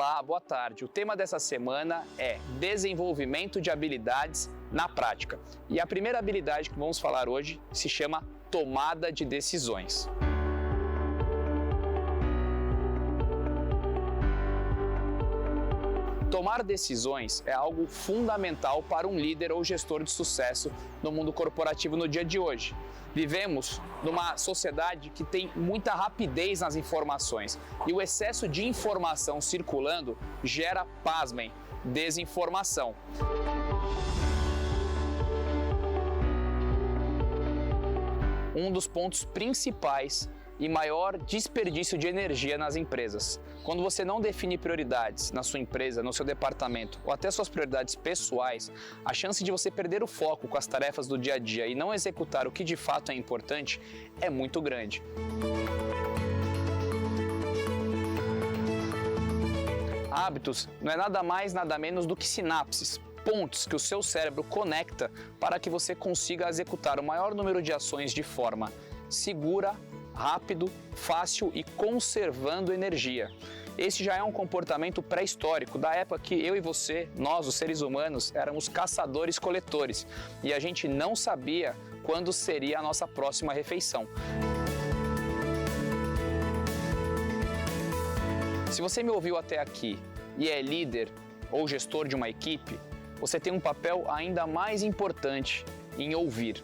Olá, boa tarde. O tema dessa semana é desenvolvimento de habilidades na prática. E a primeira habilidade que vamos falar hoje se chama tomada de decisões. Tomar decisões é algo fundamental para um líder ou gestor de sucesso no mundo corporativo no dia de hoje. Vivemos numa sociedade que tem muita rapidez nas informações e o excesso de informação circulando gera, pasmem, desinformação. Um dos pontos principais e maior desperdício de energia nas empresas. Quando você não define prioridades na sua empresa, no seu departamento ou até suas prioridades pessoais, a chance de você perder o foco com as tarefas do dia a dia e não executar o que de fato é importante é muito grande. Hábitos não é nada mais, nada menos do que sinapses, pontos que o seu cérebro conecta para que você consiga executar o maior número de ações de forma segura, rápido, fácil e conservando energia. Esse já é um comportamento pré-histórico, da época que eu e você, nós, os seres humanos, éramos caçadores-coletores e a gente não sabia quando seria a nossa próxima refeição. Se você me ouviu até aqui e é líder ou gestor de uma equipe, você tem um papel ainda mais importante em ouvir.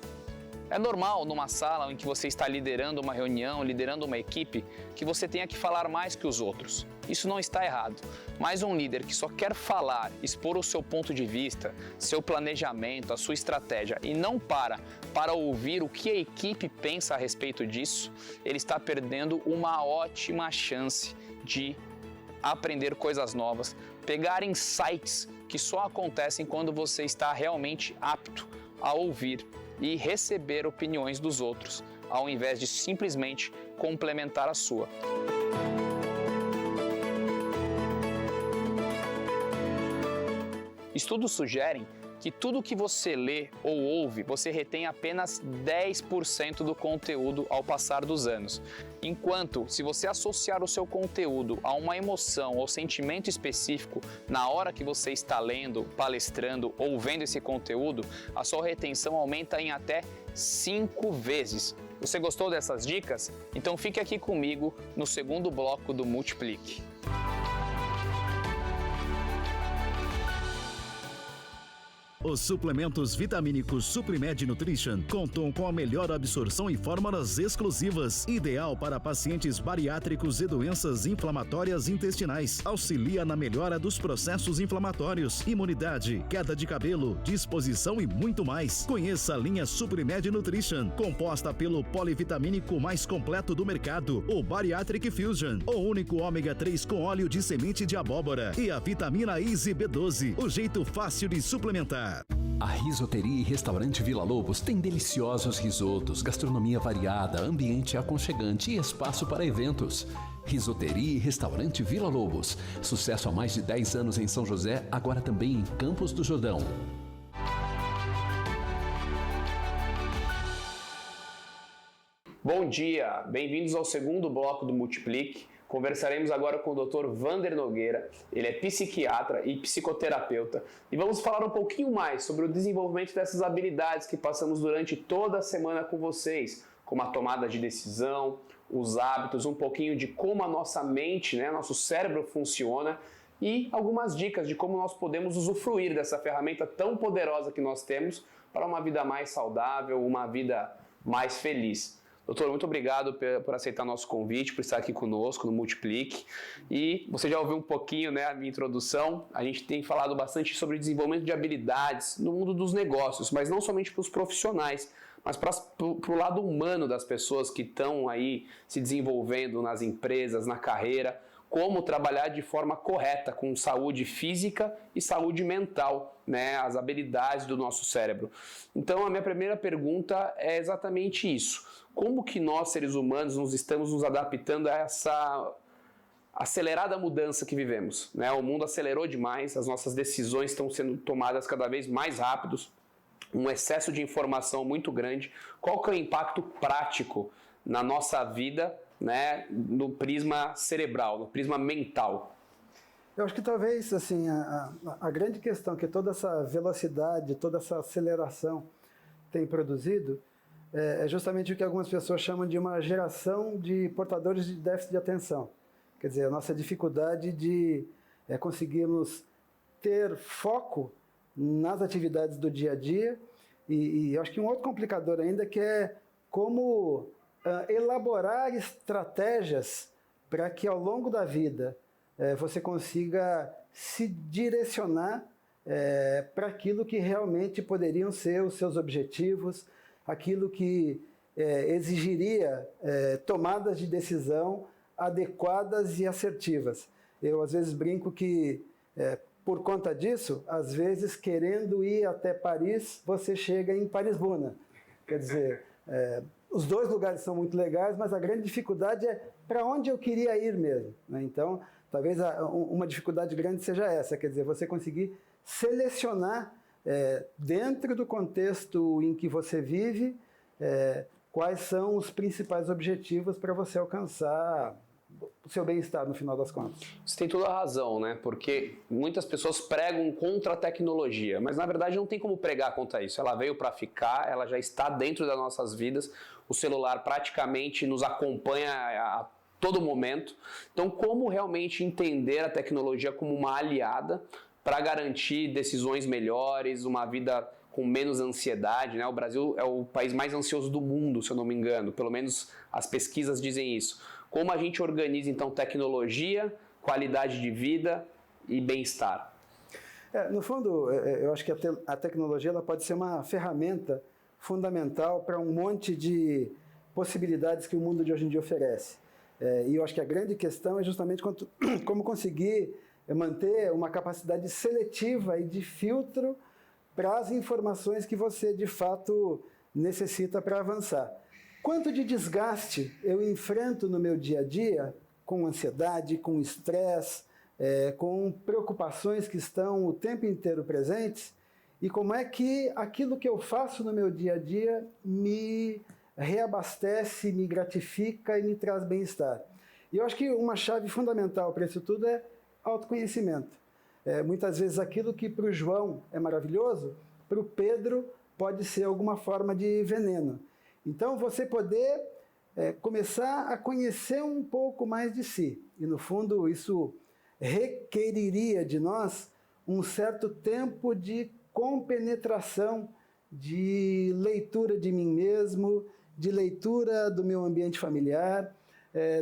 É normal numa sala em que você está liderando uma reunião, liderando uma equipe, que você tenha que falar mais que os outros. Isso não está errado, mas um líder que só quer falar, expor o seu ponto de vista, seu planejamento, a sua estratégia e não para ouvir o que a equipe pensa a respeito disso, ele está perdendo uma ótima chance de aprender coisas novas, pegar insights que só acontecem quando você está realmente apto a ouvir e receber opiniões dos outros, ao invés de simplesmente complementar a sua. Estudos sugerem que tudo que você lê ou ouve, você retém apenas 10% do conteúdo ao passar dos anos. Enquanto, se você associar o seu conteúdo a uma emoção ou sentimento específico, na hora que você está lendo, palestrando ou vendo esse conteúdo, a sua retenção aumenta em até 5 vezes. Você gostou dessas dicas? Então fique aqui comigo no segundo bloco do Multiplique. Os suplementos vitamínicos Suprimed Nutrition contam com a melhor absorção e fórmulas exclusivas, ideal para pacientes bariátricos e doenças inflamatórias intestinais. Auxilia na melhora dos processos inflamatórios, imunidade, queda de cabelo, disposição e muito mais. Conheça a linha Suprimed Nutrition, composta pelo polivitamínico mais completo do mercado, o Bariatric Fusion, o único ômega 3 com óleo de semente de abóbora e a vitamina Easy B12, o jeito fácil de suplementar. A Risoteria e Restaurante Vila Lobos tem deliciosos risotos, gastronomia variada, ambiente aconchegante e espaço para eventos. Risoteria e Restaurante Vila Lobos. Sucesso há mais de 10 anos em São José, agora também em Campos do Jordão. Bom dia, bem-vindos ao segundo bloco do Multiplique. Conversaremos agora com o Dr. Vander Nogueira, ele é psiquiatra e psicoterapeuta, e vamos falar um pouquinho mais sobre o desenvolvimento dessas habilidades que passamos durante toda a semana com vocês, como a tomada de decisão, os hábitos, um pouquinho de como a nossa mente, nosso cérebro funciona e algumas dicas de como nós podemos usufruir dessa ferramenta tão poderosa que nós temos para uma vida mais saudável, uma vida mais feliz. Doutor, muito obrigado por aceitar nosso convite, por estar aqui conosco no Multiplique. E você já ouviu um pouquinho, a minha introdução. A gente tem falado bastante sobre desenvolvimento de habilidades no mundo dos negócios, mas não somente para os profissionais, mas para o lado humano das pessoas que estão aí se desenvolvendo nas empresas, na carreira, como trabalhar de forma correta, com saúde física e saúde mental, as habilidades do nosso cérebro. Então, a minha primeira pergunta é exatamente isso. Como que nós, seres humanos, estamos nos adaptando a essa acelerada mudança que vivemos? O mundo acelerou demais, as nossas decisões estão sendo tomadas cada vez mais rápidos, um excesso de informação muito grande. Qual que é o impacto prático na nossa vida, no prisma cerebral, no prisma mental? Eu acho que talvez assim, a grande questão que toda essa velocidade, toda essa aceleração tem produzido é justamente o que algumas pessoas chamam de uma geração de portadores de déficit de atenção. Quer dizer, a nossa dificuldade de conseguirmos ter foco nas atividades do dia a dia e acho que um outro complicador ainda que é como elaborar estratégias para que ao longo da vida você consiga se direcionar para aquilo que realmente poderiam ser os seus objetivos, aquilo que exigiria tomadas de decisão adequadas e assertivas. Eu às vezes brinco que, por conta disso, às vezes querendo ir até Paris, você chega em Paris-Buna. Quer dizer, os dois lugares são muito legais, mas a grande dificuldade é para onde eu queria ir mesmo, né? Então, talvez uma dificuldade grande seja essa, quer dizer, você conseguir selecionar dentro do contexto em que você vive quais são os principais objetivos para você alcançar o seu bem-estar no final das contas. Você tem toda a razão, né? Porque muitas pessoas pregam contra a tecnologia, mas na verdade não tem como pregar contra isso. Ela veio para ficar, ela já está dentro das nossas vidas, o celular praticamente nos acompanha a todo momento. Então, como realmente entender a tecnologia como uma aliada para garantir decisões melhores, uma vida com menos ansiedade, né? O Brasil é o país mais ansioso do mundo, se eu não me engano, pelo menos as pesquisas dizem isso. Como a gente organiza, então, tecnologia, qualidade de vida e bem-estar? No fundo, eu acho que a tecnologia ela pode ser uma ferramenta fundamental para um monte de possibilidades que o mundo de hoje em dia oferece. E eu acho que a grande questão é justamente como conseguir manter uma capacidade seletiva e de filtro para as informações que você, de fato, necessita para avançar. Quanto de desgaste eu enfrento no meu dia a dia com ansiedade, com estresse, com preocupações que estão o tempo inteiro presentes, e como é que aquilo que eu faço no meu dia a dia me reabastece, me gratifica e me traz bem-estar. E eu acho que uma chave fundamental para isso tudo é autoconhecimento. Muitas vezes aquilo que para o João é maravilhoso, para o Pedro pode ser alguma forma de veneno. Então você poder começar a conhecer um pouco mais de si. E no fundo isso requeriria de nós um certo tempo de compenetração, de leitura de mim mesmo, de leitura do meu ambiente familiar,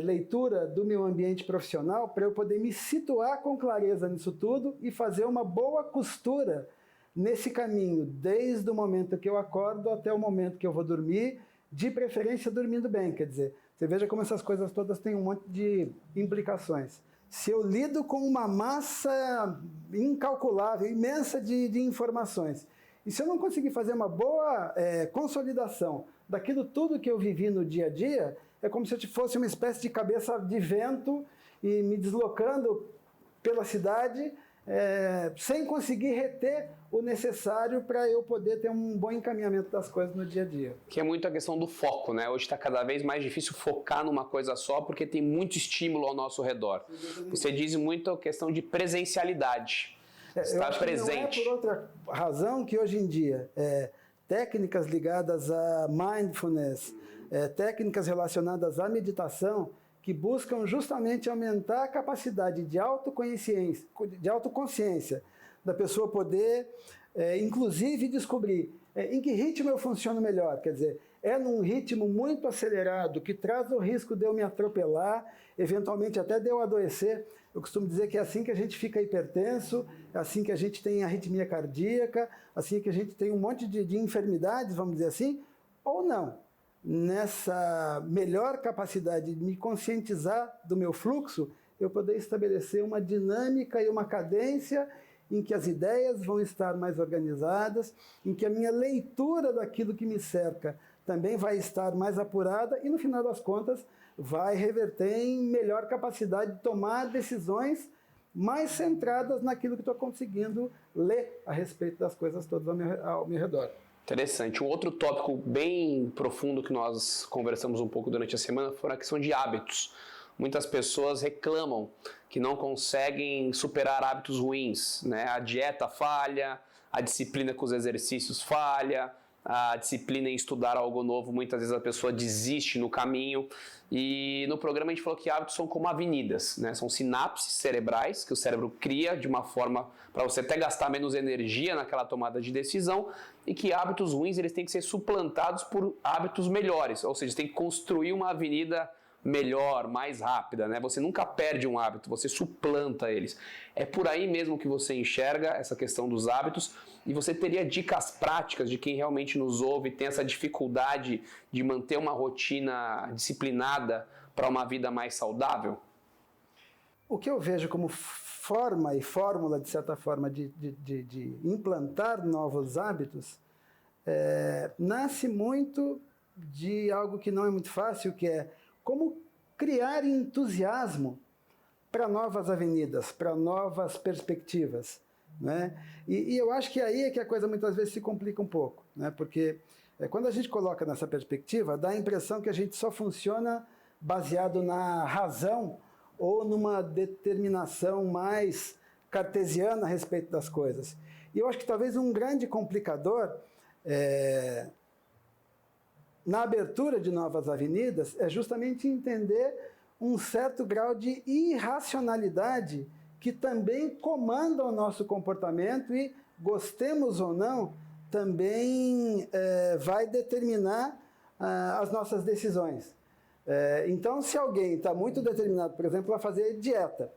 leitura do meu ambiente profissional, para eu poder me situar com clareza nisso tudo e fazer uma boa costura nesse caminho, desde o momento que eu acordo até o momento que eu vou dormir, de preferência dormindo bem. Quer dizer, você veja como essas coisas todas têm um monte de implicações. Se eu lido com uma massa incalculável, imensa de informações, e se eu não conseguir fazer uma boa consolidação daquilo tudo que eu vivi no dia a dia, é como se eu fosse uma espécie de cabeça de vento e me deslocando pela cidade sem conseguir reter o necessário para eu poder ter um bom encaminhamento das coisas no dia a dia. Que é muito a questão do foco, né? Hoje está cada vez mais difícil focar numa coisa só porque tem muito estímulo ao nosso redor. Você diz muito a questão de presencialidade. Estar presente. Não é por outra razão que hoje em dia técnicas ligadas a mindfulness, técnicas relacionadas à meditação, que buscam justamente aumentar a capacidade de autoconsciência da pessoa poder, inclusive, descobrir em que ritmo eu funciono melhor. Quer dizer, num ritmo muito acelerado, que traz o risco de eu me atropelar, eventualmente até de eu adoecer. Eu costumo dizer que é assim que a gente fica hipertenso, é assim que a gente tem arritmia cardíaca, assim que a gente tem um monte de enfermidades, vamos dizer assim, ou não. Nessa melhor capacidade de me conscientizar do meu fluxo, eu poder estabelecer uma dinâmica e uma cadência em que as ideias vão estar mais organizadas, em que a minha leitura daquilo que me cerca também vai estar mais apurada e, no final das contas, vai reverter em melhor capacidade de tomar decisões mais centradas naquilo que estou conseguindo ler a respeito das coisas todas ao meu redor. Interessante. Um outro tópico bem profundo que nós conversamos um pouco durante a semana foi a questão de hábitos. muitas pessoas reclamam que não conseguem superar hábitos ruins, né? A dieta falha, a disciplina com os exercícios falha, a disciplina em estudar algo novo, muitas vezes a pessoa desiste no caminho. E no programa a gente falou que hábitos são como avenidas, né? São sinapses cerebrais que o cérebro cria de uma forma para você até gastar menos energia naquela tomada de decisão, e que hábitos ruins eles têm que ser suplantados por hábitos melhores, ou seja, você tem que construir uma avenida melhor, mais rápida, né? Você nunca perde um hábito, você suplanta eles. É por aí mesmo que você enxerga essa questão dos hábitos, e você teria dicas práticas de quem realmente nos ouve, tem essa dificuldade de manter uma rotina disciplinada para uma vida mais saudável? O que eu vejo como forma e fórmula, de certa forma, de implantar novos hábitos, nasce muito de algo que não é muito fácil, que é como criar entusiasmo para novas avenidas, para novas perspectivas, né? E eu acho que aí é que a coisa muitas vezes se complica um pouco, né? Porque quando a gente coloca nessa perspectiva, dá a impressão que a gente só funciona baseado na razão ou numa determinação mais cartesiana a respeito das coisas. E eu acho que talvez um grande complicador na abertura de novas avenidas é justamente entender um certo grau de irracionalidade que também comanda o nosso comportamento e, gostemos ou não, também vai determinar as nossas decisões. Então, se alguém está muito determinado, por exemplo, a fazer dieta,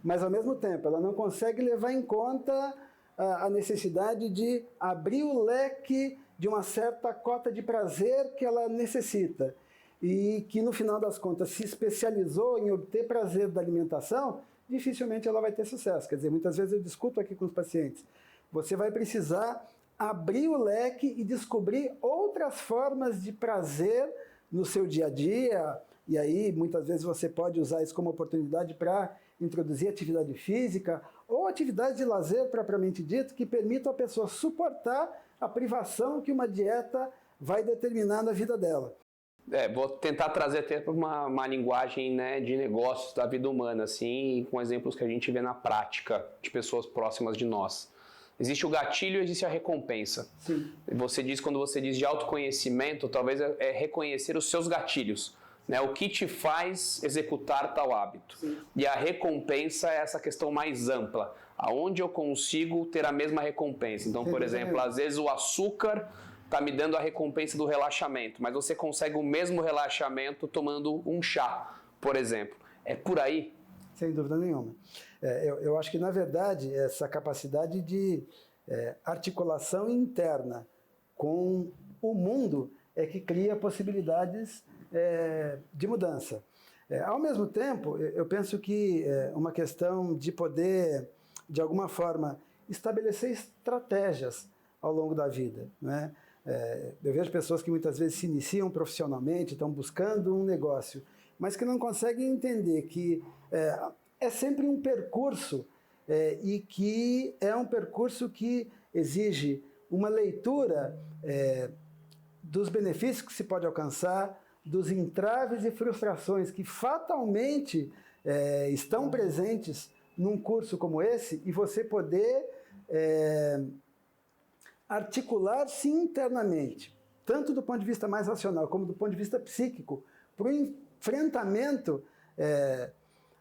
mas ao mesmo tempo ela não consegue levar em conta a necessidade de abrir o leque de uma certa cota de prazer que ela necessita, e que no final das contas se especializou em obter prazer da alimentação, dificilmente ela vai ter sucesso. Quer dizer, muitas vezes eu discuto aqui com os pacientes, você vai precisar abrir o leque e descobrir outras formas de prazer no seu dia a dia, e aí muitas vezes você pode usar isso como oportunidade para introduzir atividade física ou atividade de lazer propriamente dito, que permita a pessoa suportar a privação que uma dieta vai determinar na vida dela. Vou tentar trazer até para uma linguagem, né, de negócios da vida humana, assim, com exemplos que a gente vê na prática de pessoas próximas de nós. Existe o gatilho e existe a recompensa. Sim. Quando você diz de autoconhecimento, talvez é reconhecer os seus gatilhos, né, o que te faz executar tal hábito. Sim. E a recompensa é essa questão mais ampla, aonde eu consigo ter a mesma recompensa. Então, por exemplo, às vezes o açúcar está me dando a recompensa do relaxamento, mas você consegue o mesmo relaxamento tomando um chá, por exemplo. É por aí? Sem dúvida nenhuma. Eu acho que, na verdade, essa capacidade de articulação interna com o mundo é que cria possibilidades de mudança. Ao mesmo tempo, eu penso que uma questão de poder, de alguma forma, estabelecer estratégias ao longo da vida, né? Eu vejo pessoas que muitas vezes se iniciam profissionalmente, estão buscando um negócio, mas que não conseguem entender que é sempre um percurso e que é um percurso que exige uma leitura dos benefícios que se pode alcançar, dos entraves e frustrações que fatalmente estão presentes num curso como esse, e você poder articular-se internamente, tanto do ponto de vista mais racional como do ponto de vista psíquico, para o enfrentamento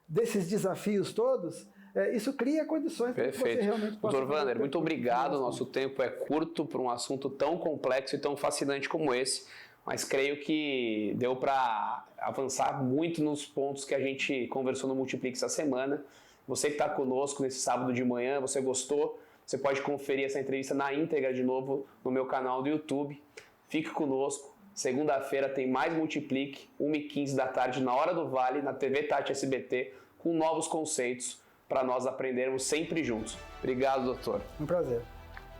desses desafios todos. Isso cria condições para que você realmente possa... Dr. Vander, muito obrigado. Nosso tempo é curto para um assunto tão complexo e tão fascinante como esse, mas creio que deu para avançar muito nos pontos que a gente conversou no Multiplique essa semana. Você que está conosco nesse sábado de manhã, você gostou? Você pode conferir essa entrevista na íntegra de novo no meu canal do YouTube. Fique conosco. Segunda-feira tem mais Multiplique, 1h15 da tarde, na Hora do Vale, na TV Tati SBT, com novos conceitos para nós aprendermos sempre juntos. Obrigado, doutor. Um prazer.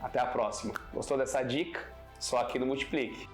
Até a próxima. Gostou dessa dica? Só aqui no Multiplique.